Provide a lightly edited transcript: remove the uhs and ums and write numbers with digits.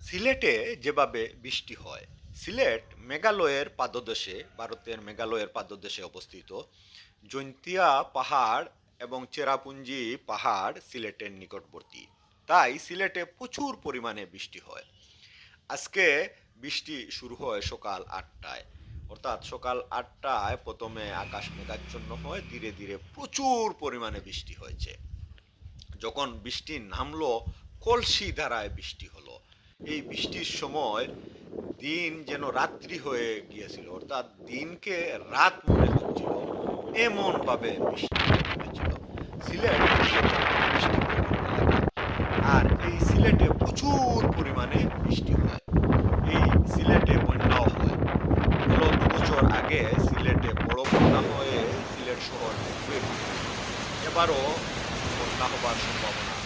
সিলেটে যেভাবে বৃষ্টি হয়, সিলেট মেঘালয়ের পাদদেশে, ভারতের মেঘালয়ের পাদদেশে অবস্থিত। জৈন্তিয়া পাহাড় এবং চেরাপুঞ্জি পাহাড় সিলেটের নিকটবর্তী, তাই সিলেটে প্রচুর পরিমাণে বৃষ্টি হয়। আজকে বৃষ্টি শুরু হয় সকাল 8টায়, অর্থাৎ সকাল 8টায় প্রথমে আকাশ মেঘাচ্ছন্ন হয়, ধীরে ধীরে প্রচুর পরিমাণে বৃষ্টি হয়েছে। যখন বৃষ্টি নামলো, কলসি ধারায় বৃষ্টি হলো। এই বৃষ্টির সময় দিন যেন রাত্রি হয়ে গিয়েছিল, অর্থাৎ দিনকে রাত মনে হচ্ছিল, এমন ভাবে বৃষ্টি হয়েছিল। সিলেট মূলত বৃষ্টিপ্রবণ এলাকা, আর এই সিলেটে প্রচুর পরিমাণে বৃষ্টি হয়। এই সিলেটে বন্যাও হয়। গত 2 বছর আগে সিলেটে বড় বন্যা হয়ে সিলেট শহর ডুবে গিয়েছিল। এবারও বন্যা হবার সম্ভাবনা